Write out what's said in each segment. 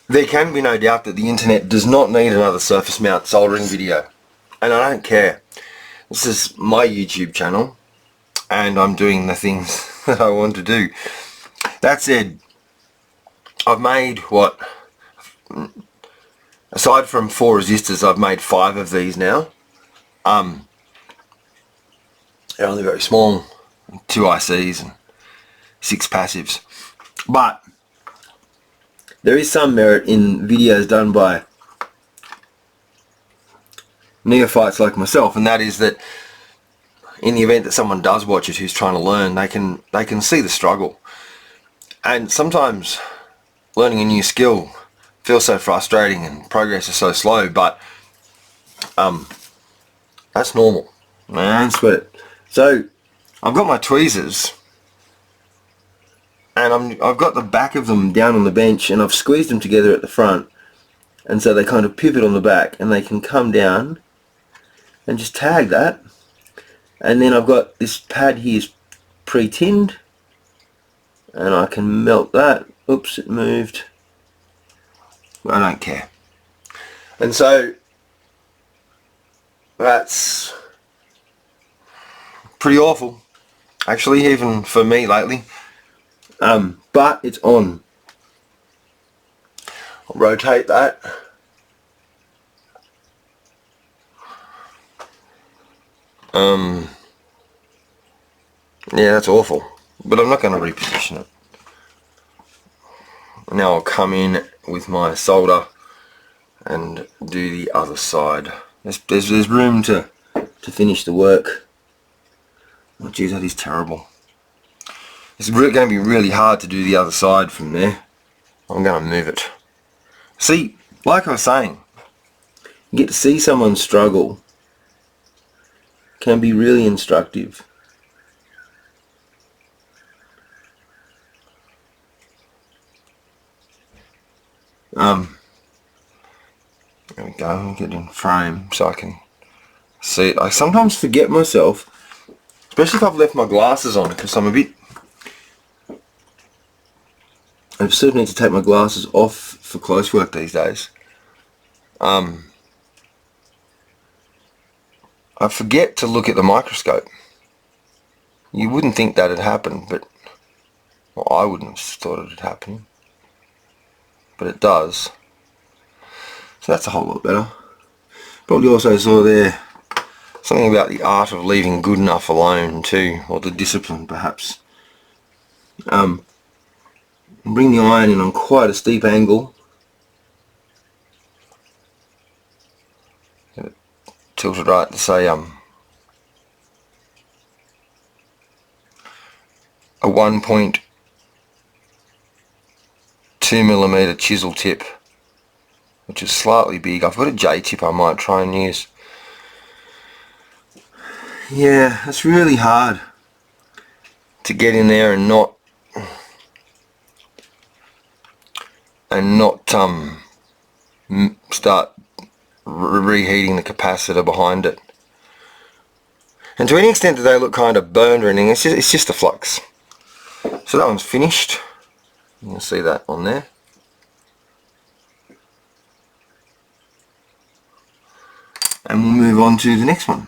There can be no doubt that the internet does not need another surface mount soldering video, and I don't care. This is my YouTube channel and I'm doing the things that I want to do. That said, I've made what, aside from 4 resistors, I've made 5 of these now. They're only very small, 2 ICs and 6 passives, but there is some merit in videos done by neophytes like myself, and that is that in the event that someone does watch it who's trying to learn, they can see the struggle. And sometimes learning a new skill feels so frustrating and progress is so slow, but that's normal. I don't sweat it. So I've got my tweezers and I've got the back of them down on the bench, and I've squeezed them together at the front, and so they kind of pivot on the back and they can come down and just tag that. And then I've got this pad here pre-tinned, and I can melt that. Oops, it moved. I don't care. And so that's pretty awful, actually, even for me lately. But it's on. I'll rotate that. Yeah, that's awful, but I'm not going to reposition it. Now I'll come in with my solder and do the other side. There's room to finish the work. Oh geez, that is terrible. It's going to be really hard to do the other side from there. I'm going to move it. See, like I was saying, you get to see someone struggle. Can be really instructive. There we go, I'll get in frame so I can see it. I sometimes forget myself, especially if I've left my glasses on, because I'm a bit... I sort of need to take my glasses off for close work these days. I forget to look at the microscope. You wouldn't think that had happened, but well, I wouldn't have thought it had happened, but it does. So that's a whole lot better. Probably also saw there something about the art of leaving good enough alone too, or the discipline perhaps. Bring the iron in on quite a steep angle. Get it tilted right to say a 1.2mm chisel tip, which is slightly big. I've got a J tip I might try and use. Yeah, it's really hard to get in there and not start reheating the capacitor behind it. And to any extent that they look kind of burned or anything, it's just a flux. So that one's finished. You can see that on there. And we'll move on to the next one.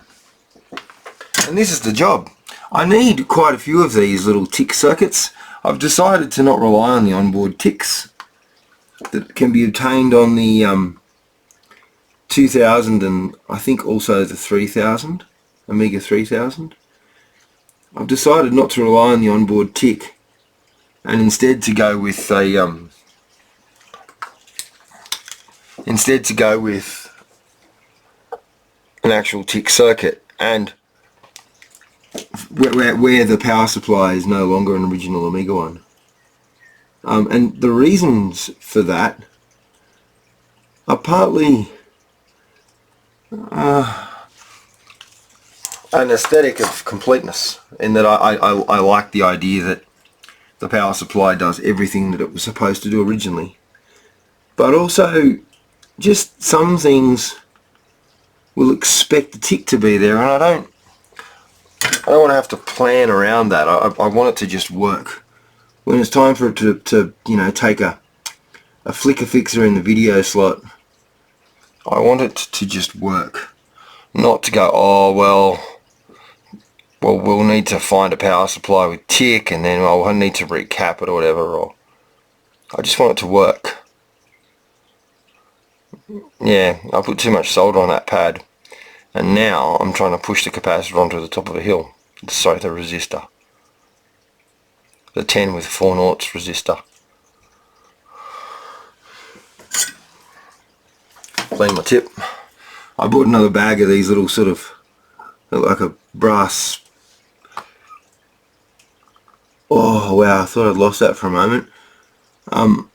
And this is the job. I need quite a few of these little tick circuits. I've decided to not rely on the onboard ticks that can be obtained on the 2000 and I think also the 3000, Amiga 3000. I've decided not to rely on the onboard tick and instead to go with a an actual tick circuit, and where the power supply is no longer an original Amiga one. And the reasons for that are partly an aesthetic of completeness, in that I like the idea that the power supply does everything that it was supposed to do originally, but also just some things will expect the tick to be there, and I don't want to have to plan around that. I want it to just work. When it's time for it to you know, take a a flicker fixer in the video slot. I want it to just work. Not to go, oh well we'll need to find a power supply with tick and then I'll need to recap it or whatever, or I just want it to work. Yeah, I put too much solder on that pad and now I'm trying to push the capacitor onto the top of a hill. Sorry, the resistor. The 10 with 4 noughts resistor. Clean my tip. I bought another bag of these little sort of, look like a brass. Oh wow, I thought I'd lost that for a moment. I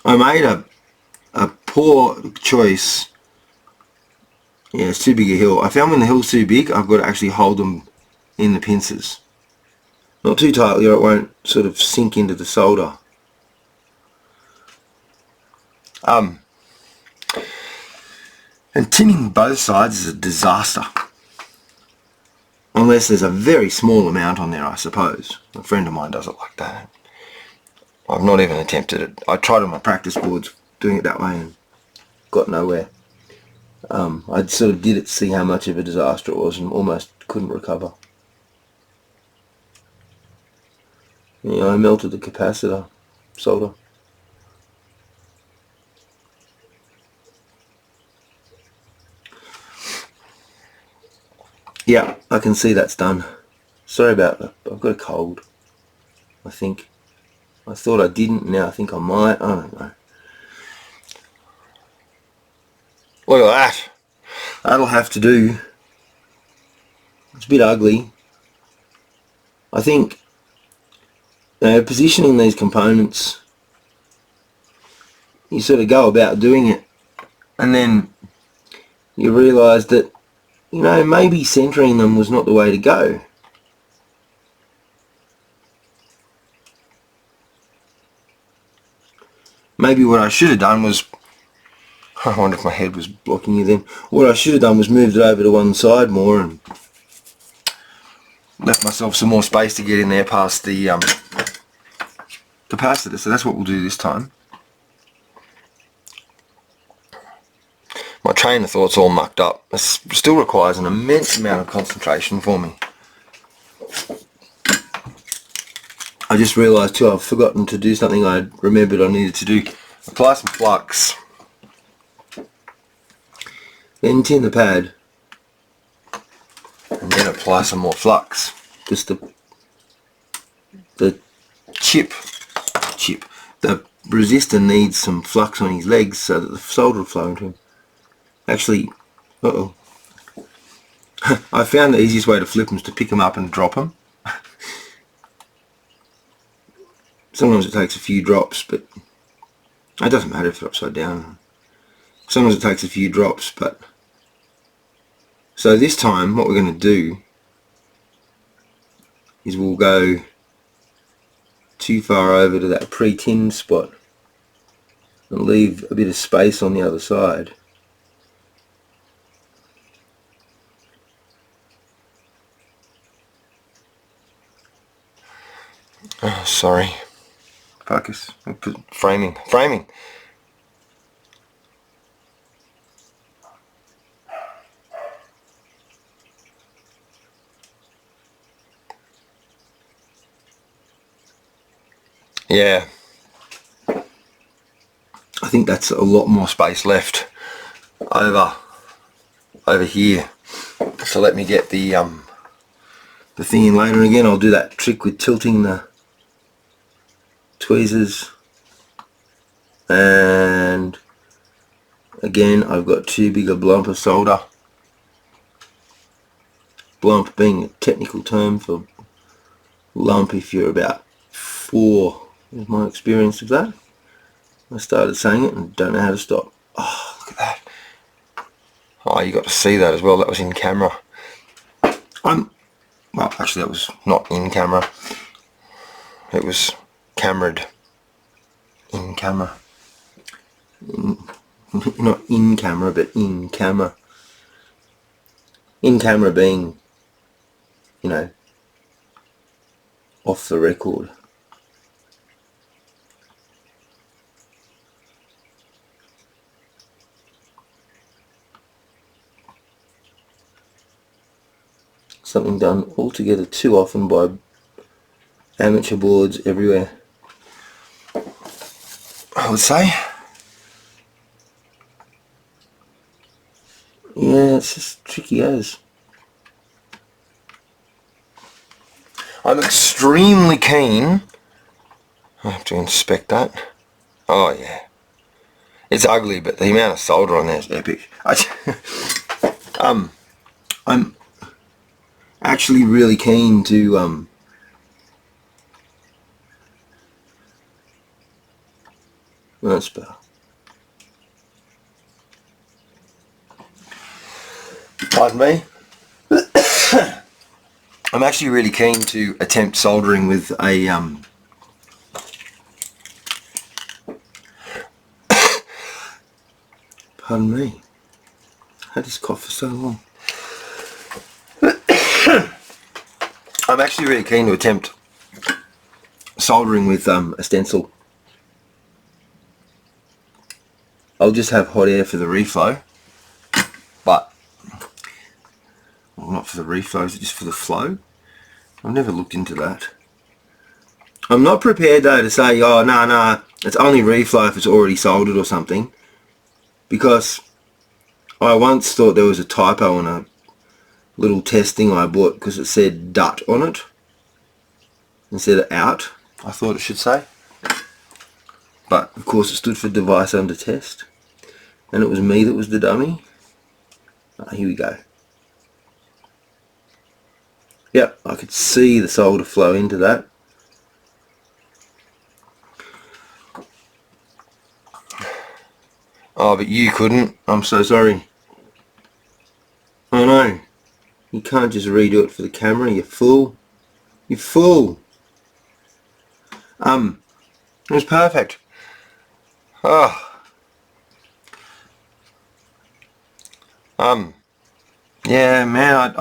made a poor choice. Yeah, it's too big a hill. I found when the hill's too big, I've got to actually hold them in the pincers. Not too tightly or it won't sort of sink into the solder. And tinning both sides is a disaster. Unless there's a very small amount on there, I suppose. A friend of mine does it like that. I've not even attempted it. I tried on my practice boards doing it that way and got nowhere. I sort of did it to see how much of a disaster it was and almost couldn't recover. Yeah, I melted the capacitor solder. Yeah, I can see that's done. Sorry about that. I've got a cold, I think. I thought I didn't, now I think I might. I don't know. Look at that. That'll have to do. It's a bit ugly. I think positioning these components, you sort of go about doing it and then you realise that, you know, maybe centering them was not the way to go. Maybe what I should have done was, I wonder if my head was blocking you then. What I should have done was moved it over to one side more and left myself some more space to get in there past the capacitor. So that's what we'll do this time. My train of thought's all mucked up. It still requires an immense amount of concentration for me. I just realised too, I've forgotten to do something I remembered I needed to do. Apply some flux. Then tin the pad. And then apply some more flux. Because the the resistor needs some flux on his legs so that the solder will flow into him. Actually, I found the easiest way to flip them is to pick them up and drop them. Sometimes it takes a few drops, but it doesn't matter if they're upside down. Sometimes it takes a few drops, but so this time what we're going to do is we'll go too far over to that pre-tinned spot and leave a bit of space on the other side. Oh, sorry. Focus. Framing. Yeah. I think that's a lot more space left over here. So let me get the thing in later. And again, I'll do that trick with tilting the tweezers, and again I've got too big a lump of solder. Lump being a technical term for lump if you're about 4, is my experience of that. I started saying it and don't know how to stop. Oh, look at that. Oh, you got to see that as well. That was in camera. Well, actually that was not in camera. It was cameraed. In camera. Not in camera, but in camera. In camera being, you know, off the record. Something done altogether too often by amateur boards everywhere, I would say. Yeah, it's just tricky as. I'm extremely keen. I have to inspect that. Oh yeah. It's ugly, but the amount of solder on there is epic. I'm actually really keen to that's better. Pardon me. I'm actually really keen to attempt soldering with a pardon me. I had this cough for so long. I'm actually really keen to attempt soldering with a stencil. I'll just have hot air for the reflow, but well, not for the reflow, just for the flow. I've never looked into that. I'm not prepared though to say, oh no, it's only reflow if it's already soldered or something, because I once thought there was a typo on a little test thing I bought because it said DUT on it instead of out, I thought it should say. But of course it stood for device under test, and it was me that was the dummy. Here we go. Yep, I could see the solder flow into that. Oh, but you couldn't. I'm so sorry. I know. You can't just redo it for the camera, you fool. You fool. It was perfect. Oh. Yeah, man,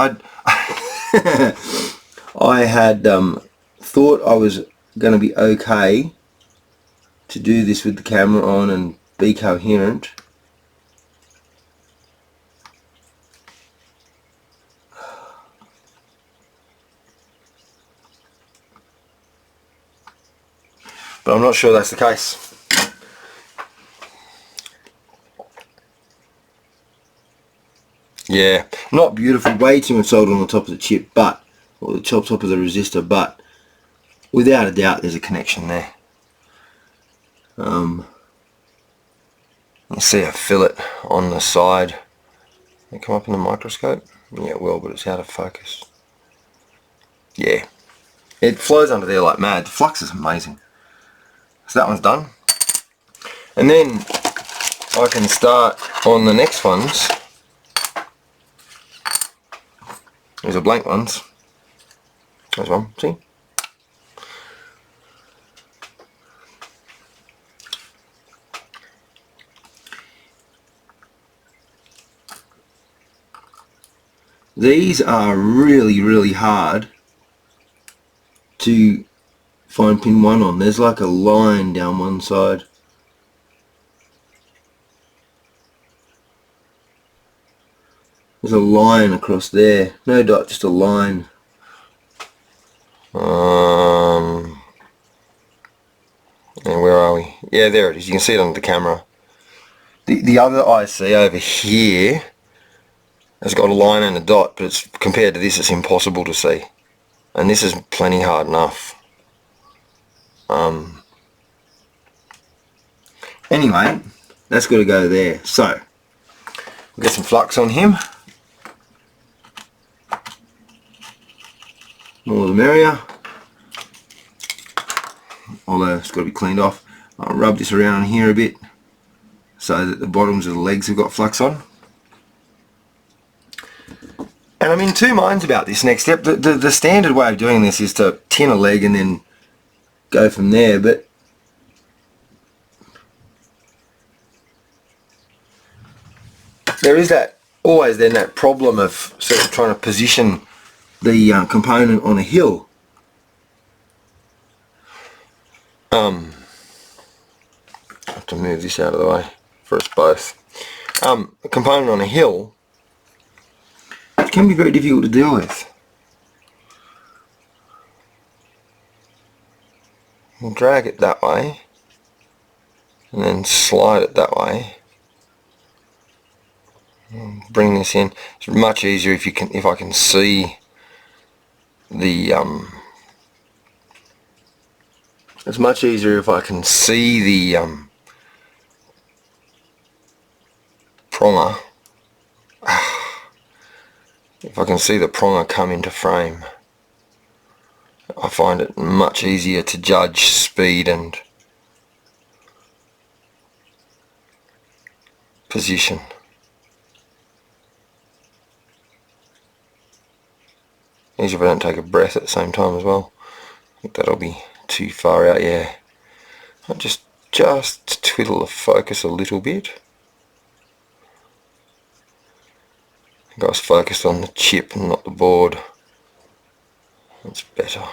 I had thought I was going to be okay to do this with the camera on and be coherent. But I'm not sure that's the case. Yeah, not beautiful, way too much solder on the top of the chip, but, or the top of the resistor, but without a doubt there's a connection there. You see a fillet on the side. They come up in the microscope? Yeah, well, but it's out of focus. Yeah, it flows under there like mad. The flux is amazing. So that one's done. And then I can start on the next ones. These are blank ones. There's one, see? These are really, really hard to find pin 1 on. There's like a line down one side. There's a line across there. No dot, just a line. And where are we? Yeah, there it is. You can see it on the camera. The other IC over here has got a line and a dot, but it's, compared to this, it's impossible to see. And this is plenty hard enough. Anyway, that's got to go there. So, we'll get some flux on him. More the merrier. Although it's got to be cleaned off. I'll rub this around here a bit so that the bottoms of the legs have got flux on. And I'm in two minds about this next step. The standard way of doing this is to tin a leg and then go from there, but there is always then that problem of sort of trying to position the component on a hill. I have to move this out of the way for us both. A component on a hill can be very difficult to deal with. and drag it that way, and then slide it that way. And bring this in. It's much easier if I can see the it's much easier if I can see the pronger. If I can see the pronger come into frame, I find it much easier to judge speed and position. Easier if I don't take a breath at the same time as well. I think that'll be too far out, yeah. I'll just twiddle the focus a little bit. I think I was focused on the chip and not the board. That's better.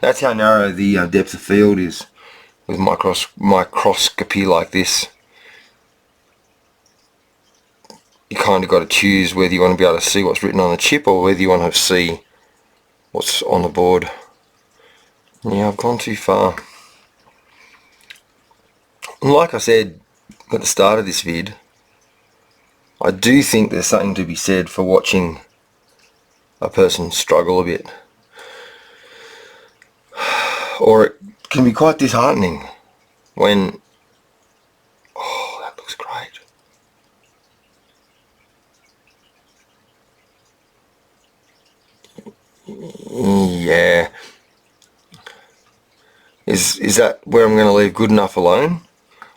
That's how narrow the depth of field is with microscopy like this. You kind of got to choose whether you want to be able to see what's written on the chip or whether you want to see what's on the board. Yeah, I've gone too far. And like I said at the start of this vid, I do think there's something to be said for watching a person struggle a bit. Or it can be quite disheartening when, oh, that looks great. Yeah. Is that where I'm going to leave good enough alone?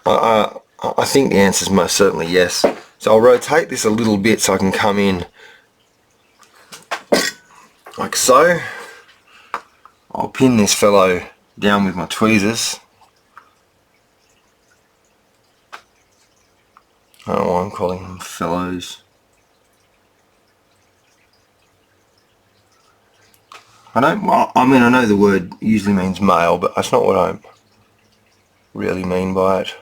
I think the answer is most certainly yes. So I'll rotate this a little bit so I can come in like so. I'll pin this fellow down with my tweezers. I don't know why I'm calling them fellows. I know the word usually means male, but that's not what I really mean by it.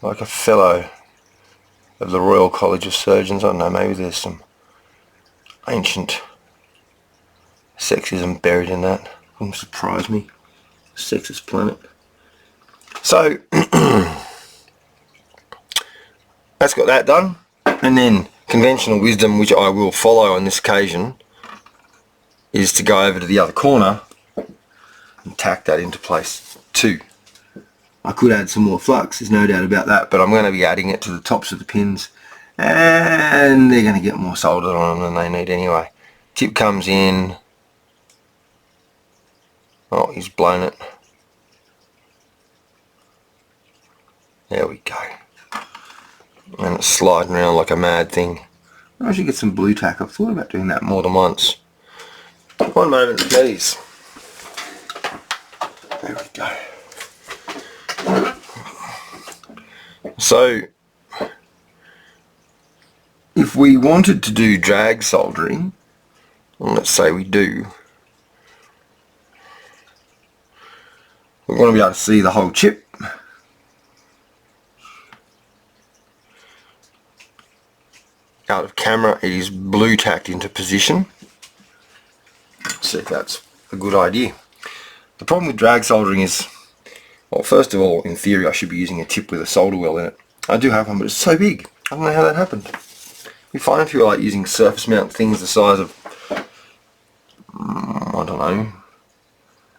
Like a fellow of the Royal College of Surgeons. I don't know, maybe there's some ancient sexism buried in that. Wouldn't surprise me. Sexist planet. So that's got that done. And then conventional wisdom, which I will follow on this occasion, is to go over to the other corner and tack that into place too. I could add some more flux, there's no doubt about that, but I'm going to be adding it to the tops of the pins and they're going to get more soldered on them than they need anyway. Tip comes in. Oh, he's blown it. There we go. And it's sliding around like a mad thing. I should get some blue tack. I've thought about doing that more than once. One moment, please. There we go. So, if we wanted to do drag soldering, and let's say we do, we want to be able to see the whole chip. Out of camera, it is blue tacked into position. See if that's a good idea. The problem with drag soldering is, well, first of all, in theory I should be using a tip with a solder well in it. I do have one, but it's so big. I don't know how that happened. You find if you're like using surface mount things the size of, I don't know,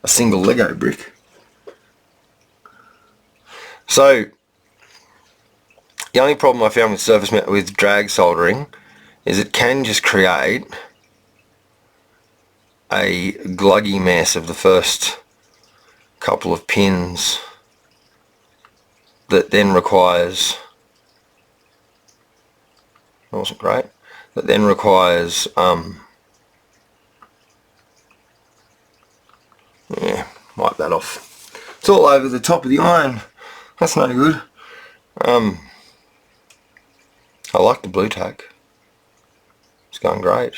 a single Lego brick. So the only problem I found with surface mount with drag soldering is it can just create a gluggy mess of the first couple of pins that then requires, that wasn't great, that then requires yeah, wipe that off. It's all over the top of the iron. That's no good. I like the blue tack. It's going great.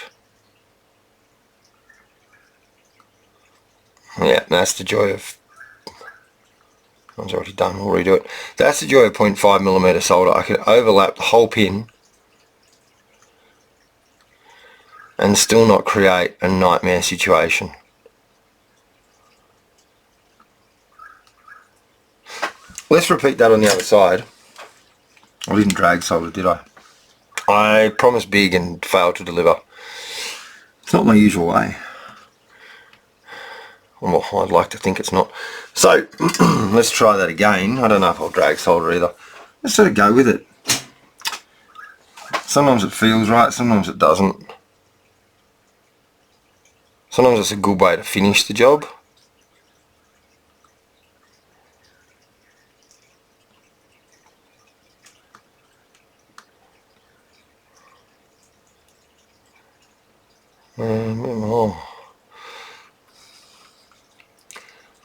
Yeah, that's the joy of, one's already done, we'll redo it. That's the joy of 0.5mm solder. I can overlap the whole pin and still not create a nightmare situation. Let's repeat that on the other side. I didn't drag solder, did I? I promised big and failed to deliver. It's not my usual way. Well, I'd like to think it's not. So, let's try that again. I don't know if I'll drag solder either. Let's sort of go with it. Sometimes it feels right, sometimes it doesn't. Sometimes it's a good way to finish the job.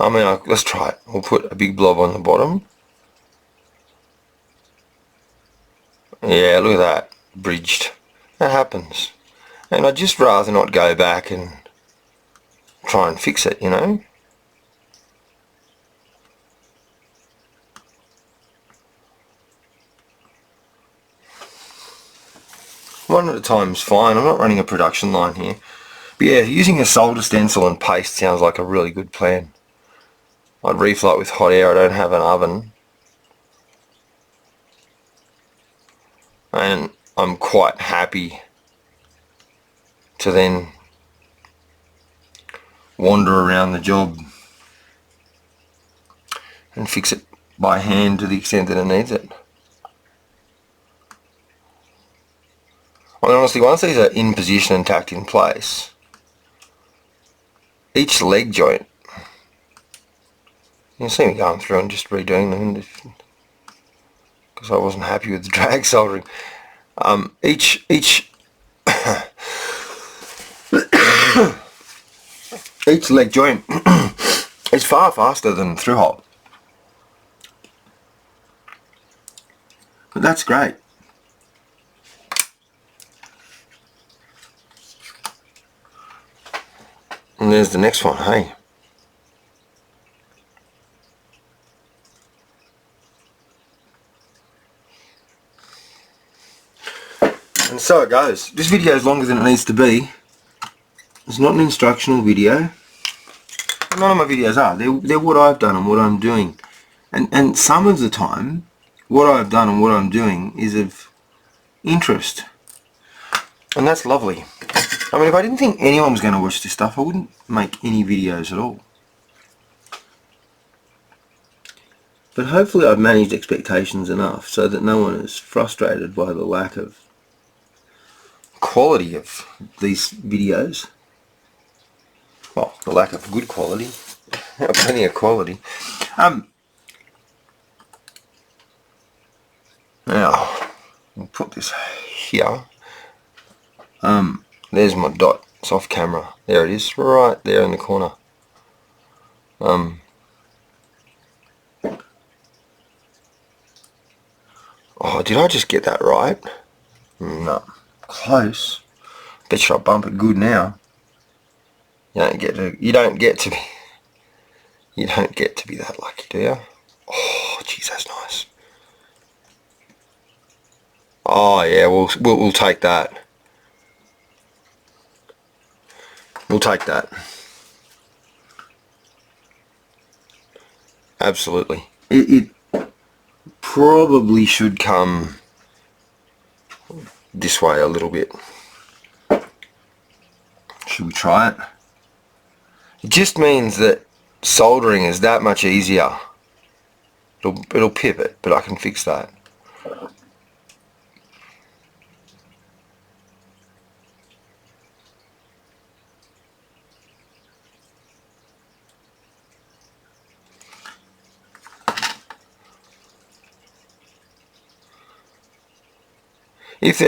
I mean, let's try it. We'll put a big blob on the bottom. Yeah, look at that. Bridged. That happens. And I'd just rather not go back and try and fix it, you know. One at a time is fine. I'm not running a production line here. But yeah, using a solder stencil and paste sounds like a really good plan. I'd reflow it with hot air. I don't have an oven. And I'm quite happy to then wander around the job and fix it by hand to the extent that it needs it. I mean, honestly, once these are in position and tacked in place, each leg joint, you can see me going through and just redoing them because I wasn't happy with the drag soldering. Each each leg joint is far faster than through hole. But that's great. And there's the next one, hey. And so it goes. This video is longer than it needs to be. It's not an instructional video. None of my videos are. They're what I've done and what I'm doing. And some of the time, what I've done and what I'm doing is of interest. And that's lovely. I mean, if I didn't think anyone was going to watch this stuff, I wouldn't make any videos at all. But hopefully I've managed expectations enough so that no one is frustrated by the lack of quality of these videos. Well, the lack of good quality. Plenty of quality. Now, I'll put this here. There's my dot. It's off camera. There it is, right there in the corner. Oh, did I just get that right? No. Close. Bet you I'll bump it good now. You don't get to be that lucky, do you? Oh, jeez, that's nice. Oh yeah, we'll take that. We'll take that. Absolutely. It probably should come this way a little bit. Should we try it? It just means that soldering is that much easier. It'll pip it, but I can fix that. If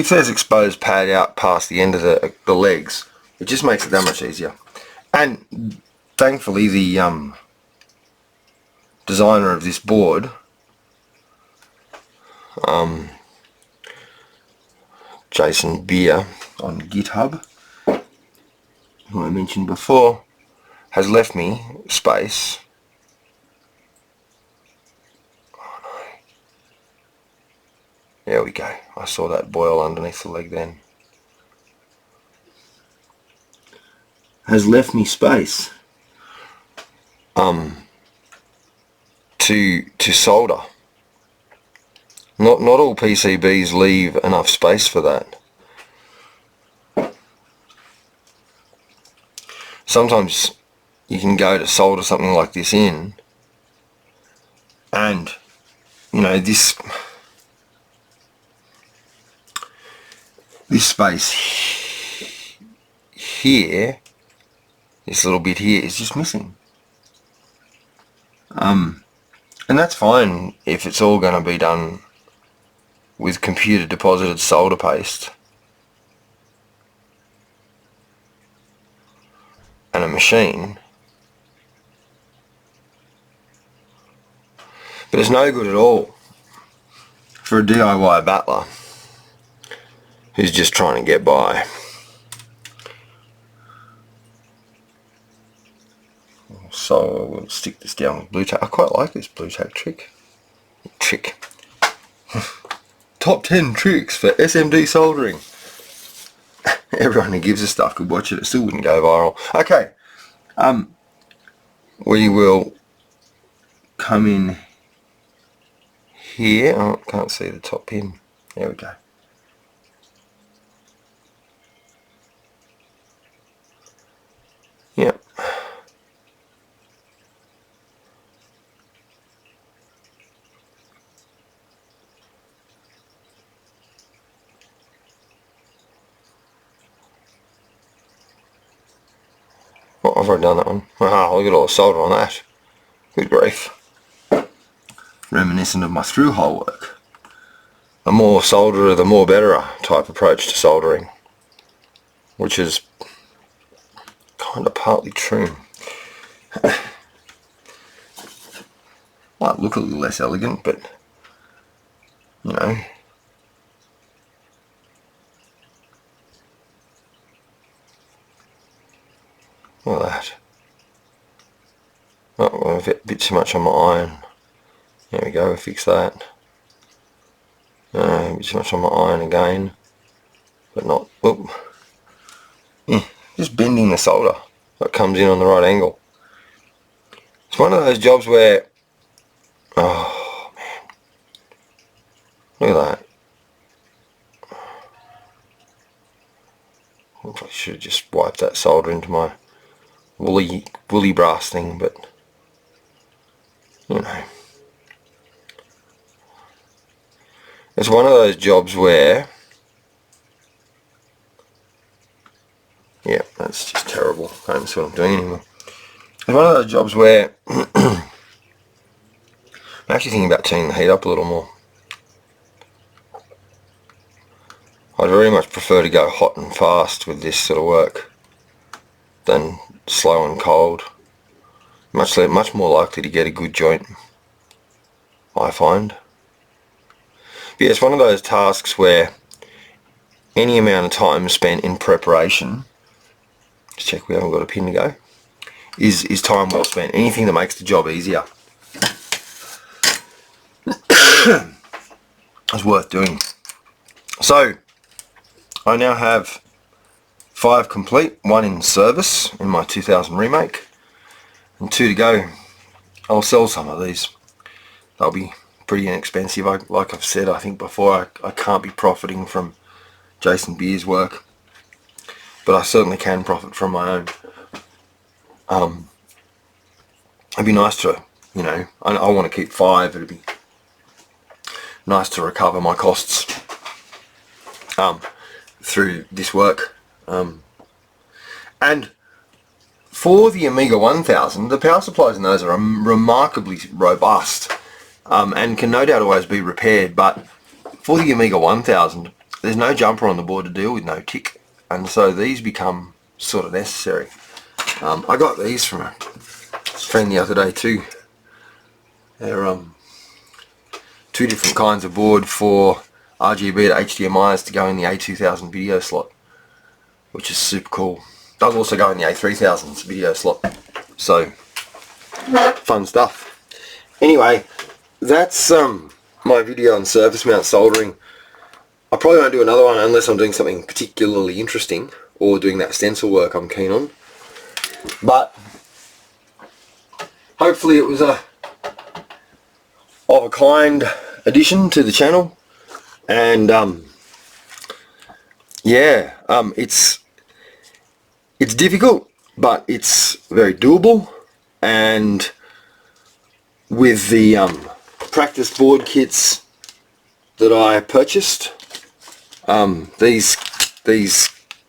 there's exposed pad out past the end of the legs, it just makes it that much easier. And thankfully the designer of this board, Jason Beer on GitHub, who I mentioned before, has left me space. There we go. I saw that boil underneath the leg then. has left me space to solder. Not all PCBs leave enough space for that. Sometimes you can go to solder something like this in, and you know, this space here, this little bit here, is just missing. And that's fine if it's all going to be done with computer deposited solder paste and a machine, but it's no good at all for a DIY battler who's just trying to get by. So we'll stick this down with blue tack. I quite like this blue tack trick. Top 10 tricks for SMD soldering. Everyone who gives us stuff could watch it. It still wouldn't go viral. Okay. We will come in here. Oh, can't see the top pin. There we go. Yep. Oh, I've already done that one. Wow, look at all the solder on that. Good grief. Reminiscent of my through-hole work. The more solderer, the more betterer type approach to soldering, which is kind of partly true. Might look a little less elegant, but you know. Look at that. Oh, a bit too much on my iron. There we go, fix that. A bit too much on my iron again, but not. Whoop. Yeah, just bending the solder so it comes in on the right angle. It's one of those jobs where, oh man, look at that. I probably should have just wiped that solder into my woolly brass thing, but you know, it's one of those jobs where, yeah, that's just terrible. I don't see what I'm doing anymore. It's one of those jobs where I'm actually thinking about turning the heat up a little more. I'd very much prefer to go hot and fast with this sort of work than slow and cold. Much more likely to get a good joint, I find. But yeah, it's one of those tasks where any amount of time spent in preparation, just check we haven't got a pin to go, is time well spent. Anything that makes the job easier is worth doing. So I now have 5 complete, 1 in service in my 2000 remake, and 2 to go. I'll sell some of these. They'll be pretty inexpensive. Like I've said, I think before, I can't be profiting from Jason Beer's work, but I certainly can profit from my own. It'd be nice to, you know, I want to keep 5. It'd be nice to recover my costs through this work. And for the Amiga 1000, the power supplies in those are remarkably robust, and can no doubt always be repaired, but for the Amiga 1000 there's no jumper on the board to deal with, no tick, and so these become sort of necessary. I got these from a friend the other day too. They're 2 different kinds of board for RGB to HDMIs to go in the A2000 video slot, which is super cool. Does also go in the A3000's video slot, so fun stuff. Anyway, that's my video on surface mount soldering. I probably won't do another one unless I'm doing something particularly interesting or doing that stencil work I'm keen on. But hopefully it was of a kind addition to the channel, and yeah, it's difficult, but it's very doable. And with the practice board kits that I purchased, these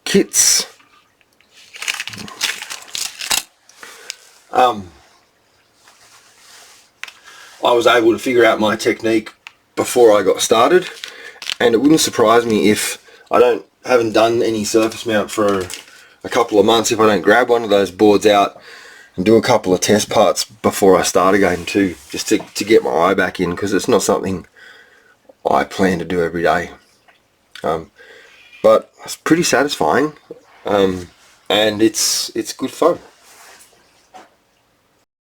kits, I was able to figure out my technique before I got started, and it wouldn't surprise me if I haven't done any surface mount for a couple of months if I don't grab one of those boards out and do a couple of test parts before I start again too, just to get my eye back in, because it's not something I plan to do every day. But it's pretty satisfying, and it's good fun.